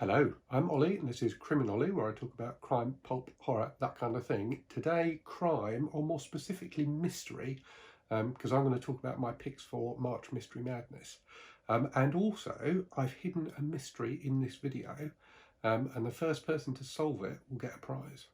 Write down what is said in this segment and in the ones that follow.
Hello, I'm Ollie and this is Criminolly, where I talk about crime, pulp, horror, that kind of thing. Today, crime, or more specifically mystery, because I'm going to talk about my picks for March Mystery Madness. And also, I've hidden a mystery in this video, and the first person to solve it will get a prize.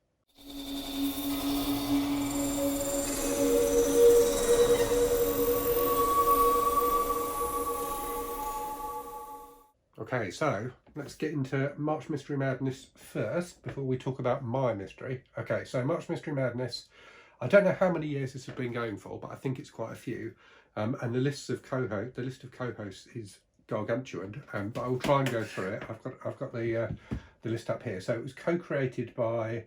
Okay, so let's get into March Mystery Madness first before we talk about my mystery. Okay, so March Mystery Madness, I don't know how many years this has been going for, but I think it's quite a few. And the list of co-hosts is gargantuan. But I will try and go through it. I've got the list up here. So it was co-created by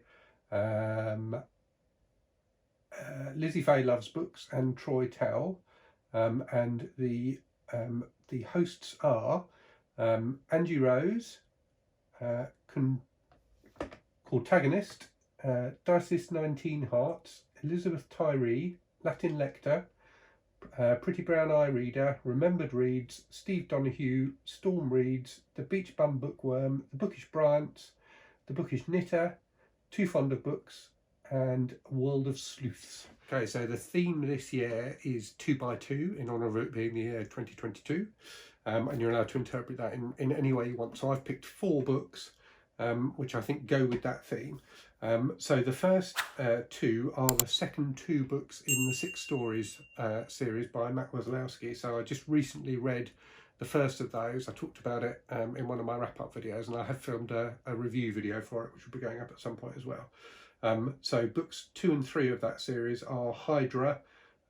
LizziefayeLovesBooks and Troi Towel, and the hosts are Angie Rose, Courtagonist, Disis19 Hearts, Elizabeth Tyree, Latin Lector, Pretty Brown Eye Reader, Remembered Reads, Steve Donoghue, Storm Reads, the Beachbumbookworm, the Bookish Bryants, the Bookish Knitter, Too Fond of Books, and World of Sleuths. Okay, so the theme this year is 2x2 in honour of it being the year 2022. And you're allowed to interpret that in any way you want. So I've picked 4 books which I think go with that theme. So the first 2 are the second 2 books in the 6 Stories series by Wesolowski. So I just recently read the first of those. I talked about it in one of my wrap-up videos, and I have filmed a review video for it, which will be going up at some point as well. So books 2 and 3 of that series are Hydra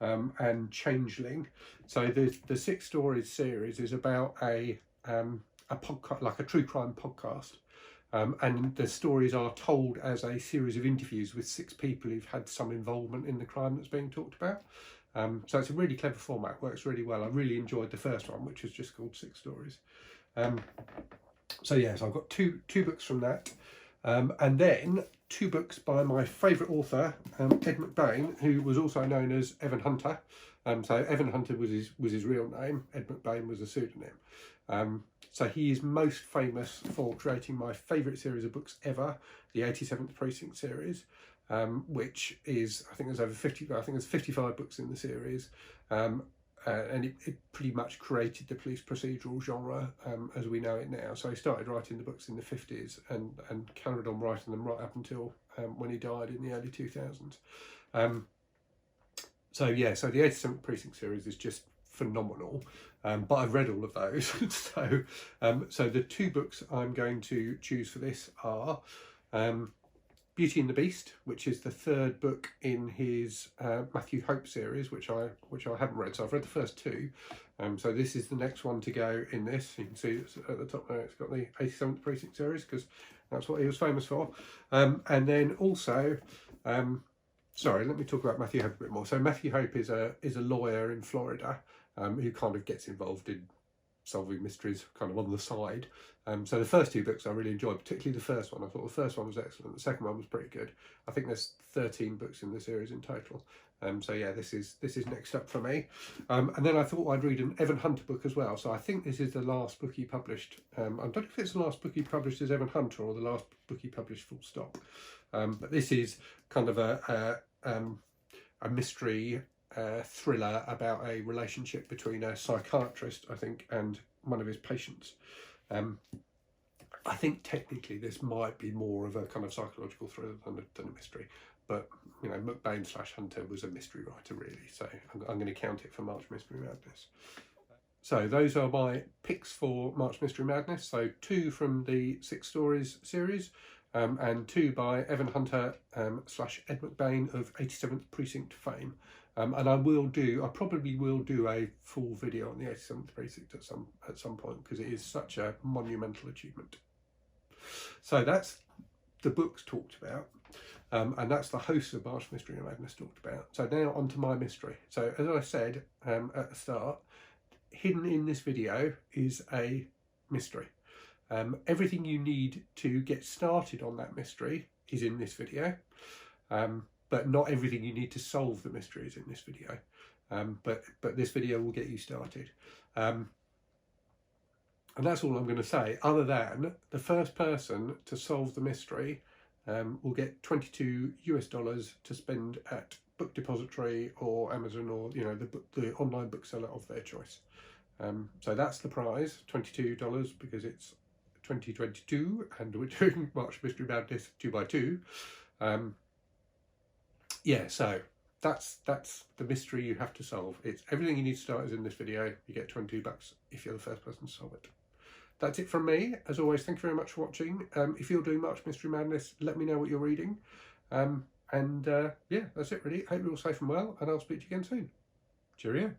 and Changeling. So the 6 Stories series is about a podcast, like a true crime podcast, and the stories are told as a series of interviews with 6 people who've had some involvement in the crime that's being talked about. So it's a really clever format, works really well. I really enjoyed the first one, which was just called 6 Stories. So yes, I've got two books from that, and then 2 books by my favourite author, Ed McBain, who was also known as Evan Hunter. So Evan Hunter was his real name. Ed McBain was a pseudonym. So he is most famous for creating my favourite series of books ever, the 87th Precinct series, which is, I think there's over 50. I think there's 55 books in the series. And it pretty much created the police procedural genre as we know it now. So he started writing the books in the 50s and carried on writing them right up until when he died in the early 2000s. So yeah, so the 87th Precinct series is just phenomenal, but I've read all of those. So the 2 books I'm going to choose for this are Beauty and the Beast, which is the 3rd book in his Matthew Hope series, which I haven't read. So I've read the first 2. So this is the next one to go in this. You can see it's at the top there. It's got the 87th Precinct series because that's what he was famous for. And then also, sorry, let me talk about Matthew Hope a bit more. So Matthew Hope is a lawyer in Florida who kind of gets involved in solving mysteries kind of on the side. So the first 2 books I really enjoyed, particularly the first one. I thought the first one was excellent. The second one was pretty good. I think there's 13 books in the series in total. So yeah, this is next up for me. And then I thought I'd read an Evan Hunter book as well. So I think this is the last book he published. I don't know if it's the last book he published as Evan Hunter or the last book he published full stop. But this is kind of a mystery thriller about a relationship between a psychiatrist, I think, and one of his patients. I think technically this might be more of a kind of psychological thriller than a mystery, but you know, McBain / Hunter was a mystery writer really, so I'm going to count it for March Mystery Madness. So those are my picks for March Mystery Madness. So 2 from the 6 Stories series, and 2 by Evan Hunter / Ed McBain of 87th Precinct fame. And I probably will do a full video on the 87th Precinct at some point, because it is such a monumental achievement. So that's the books talked about, and that's the host of March Mystery Madness talked about. So now on to my mystery. So as I said at the start, hidden in this video is a mystery. Everything you need to get started on that mystery is in this video. But not everything you need to solve the mystery is in this video. But this video will get you started. And that's all I'm going to say, other than the first person to solve the mystery will get $22 to spend at Book Depository or Amazon, or the online bookseller of their choice. So that's the prize, $22, because it's 2022 and we're doing March Mystery Madness 2x2. Yeah, so that's the mystery you have to solve. It's everything you need to start is in this video. You get $22 if you're the first person to solve it. That's it from me. As always, thank you very much for watching. If you're doing March Mystery Madness, let me know what you're reading. Yeah, that's it really. Hope you're all safe and well, and I'll speak to you again soon. Cheerio.